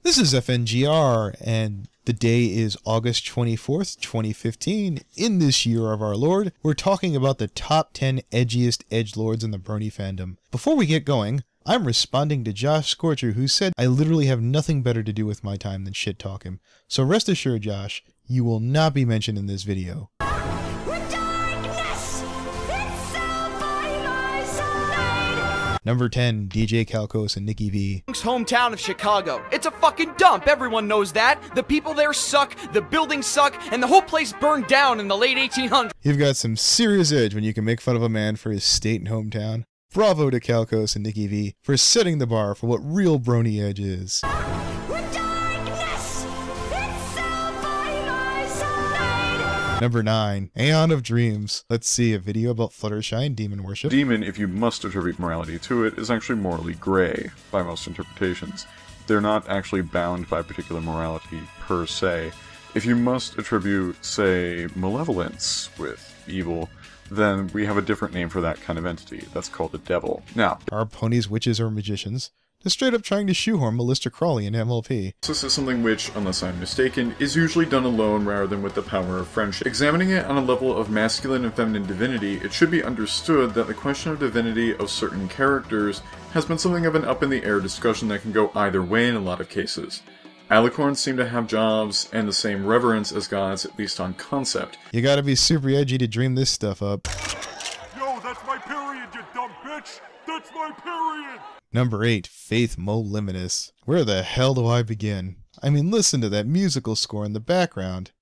This is FNGR, and the day is August 24th, 2015. In this year of our Lord, we're talking about the top 10 edgiest edgelords in the Brony fandom. Before we get going, I'm responding to Josh Scorcher, who said I literally have nothing better to do with my time than shit talk him. So rest assured, Josh, you will not be mentioned in this video. Number 10, DJ Calcos and Nikki V. Hometown of Chicago. It's a fucking dump, everyone knows that. The people there suck, the buildings suck, and the whole place burned down in the late 1800s. You've got some serious edge when you can make fun of a man for his state and hometown. Bravo to Calcos and Nikki V for setting the bar for what real Brony edge is. Number 9, Aeon of Dreams. Let's see, a video about Fluttershy and demon worship. Demon, if you must attribute morality to it, is actually morally gray by most interpretations. They're not actually bound by particular morality per se. If you must attribute, say, malevolence with evil, then we have a different name for that kind of entity. That's called a devil. Now, are ponies witches or magicians? They're straight up trying to shoehorn Aleister Crowley in MLP. This is something which, unless I'm mistaken, is usually done alone rather than with the power of friendship. Examining it on a level of masculine and feminine divinity, it should be understood that the question of divinity of certain characters has been something of an up-in-the-air discussion that can go either way in a lot of cases. Alicorns seem to have jobs and the same reverence as gods, at least on concept. You gotta be super edgy to dream this stuff up. Yo, that's my period, you dumb bitch! That's my period! Number 8, Faith Moliminous. Where the hell do I begin? I mean, listen to that musical score in the background.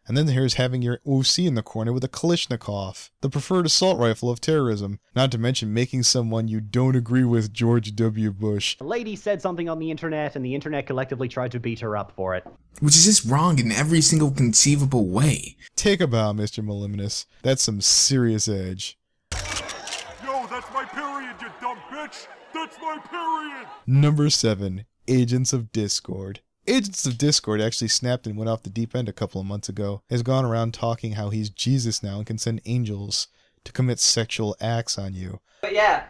And then here's having your OC in the corner with a Kalashnikov, the preferred assault rifle of terrorism, not to mention making someone you don't agree with George W. Bush. A lady said something on the internet, and the internet collectively tried to beat her up for it. Which is just wrong in every single conceivable way. Take a bow, Mr. Moliminous. That's some serious edge. Yo, that's my period, you dumb bitch! That's my period! Number 7, Agents of Discord. Agents of Discord actually snapped and went off the deep end a couple of months ago. Has gone around talking how he's Jesus now and can send angels to commit sexual acts on you. But yeah,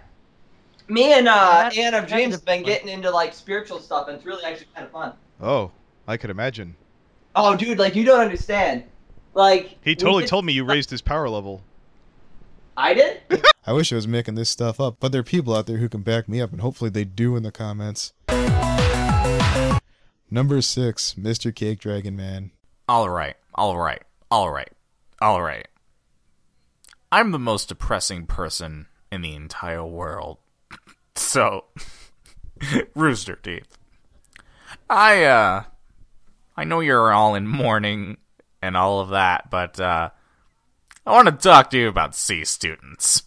me and Aeon of Dreams have been getting into like spiritual stuff, and it's really actually kind of fun. Oh, I could imagine. Oh, dude, like you don't understand. Like he totally told me you raised his power level. I did? I wish I was making this stuff up, but there are people out there who can back me up, and hopefully they do in the comments. Number 6, Mr. Cake Dragon Man. Alright. I'm the most depressing person in the entire world. So, Rooster Teeth. I know you're all in mourning and all of that, but, I want to talk to you about C students.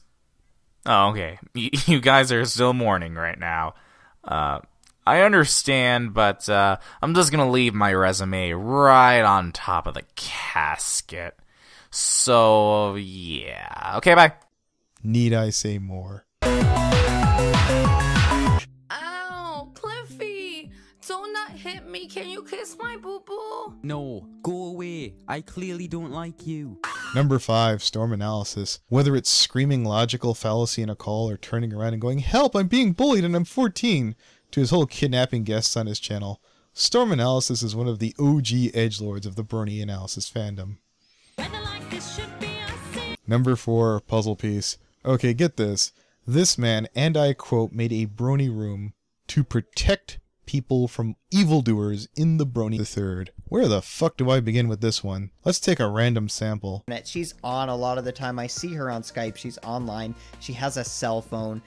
Oh, okay. You guys are still mourning right now. I understand, but I'm just gonna leave my resume right on top of the casket. So, yeah. Okay, bye. Need I say more? Ow, Cliffy! Don't not hit me. Can you kiss my boo-boo? No, go away. I clearly don't like you. Number 5, Storm Analysis. Whether it's screaming logical fallacy in a call or turning around and going, "Help, I'm being bullied and I'm 14," to his whole kidnapping guests on his channel, Storm Analysis is one of the OG edgelords of the Brony Analysis fandom. Number 4, Puzzle Piece. Okay, get this. This man, and I quote, made a Brony room to protect people from evildoers in the Brony III. Where the fuck do I begin with this one? Let's take a random sample. She's on a lot of the time. I see her on Skype. She's online. She has a cell phone.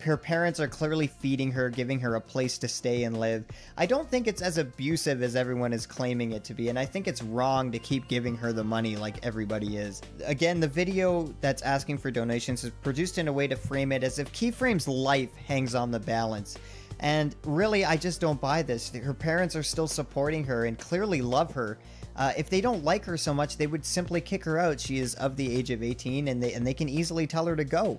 Her parents are clearly feeding her, giving her a place to stay and live. I don't think it's as abusive as everyone is claiming it to be, and I think it's wrong to keep giving her the money like everybody is. Again, the video that's asking for donations is produced in a way to frame it as if Keyframe's life hangs on the balance. And really, I just don't buy this. Her parents are still supporting her and clearly love her. If they don't like her so much, they would simply kick her out. She is of the age of 18, and they can easily tell her to go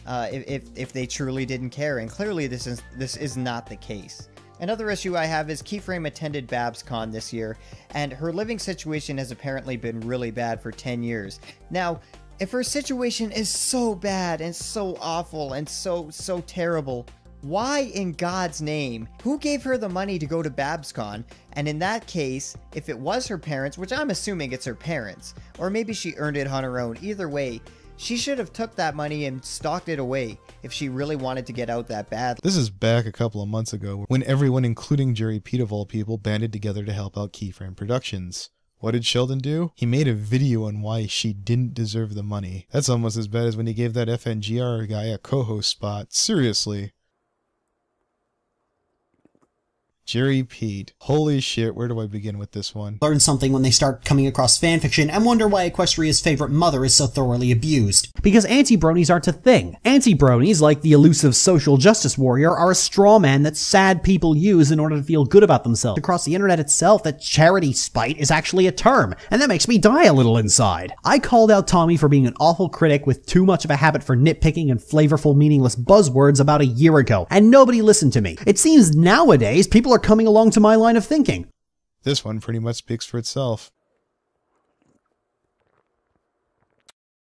if they truly didn't care. And clearly, this is not the case. Another issue I have is Keyframe attended BabsCon this year, and her living situation has apparently been really bad for 10 years. Now, If her situation is so bad and so awful and so terrible, why in God's name? Who gave her the money to go to BabsCon? And in that case, if it was her parents, which I'm assuming it's her parents, or maybe she earned it on her own, either way, she should have took that money and stocked it away if she really wanted to get out that bad. This is back a couple of months ago when everyone, including Jerry Pete of all people, banded together to help out Keyframe Productions. What did Sheldon do? He made a video on why she didn't deserve the money. That's almost as bad as when he gave that FNGR guy a co-host spot. Seriously. Jerry Pete. Holy shit, where do I begin with this one? Learn something when they start coming across fanfiction and wonder why Equestria's favorite mother is so thoroughly abused. Because anti-bronies aren't a thing. Anti-bronies, like the elusive social justice warrior, are a straw man that sad people use in order to feel good about themselves. Across the internet itself, that charity spite is actually a term, and that makes me die a little inside. I called out Tommy for being an awful critic with too much of a habit for nitpicking and flavorful meaningless buzzwords about a year ago, and nobody listened to me. It seems nowadays people are coming along to my line of thinking. This one pretty much speaks for itself.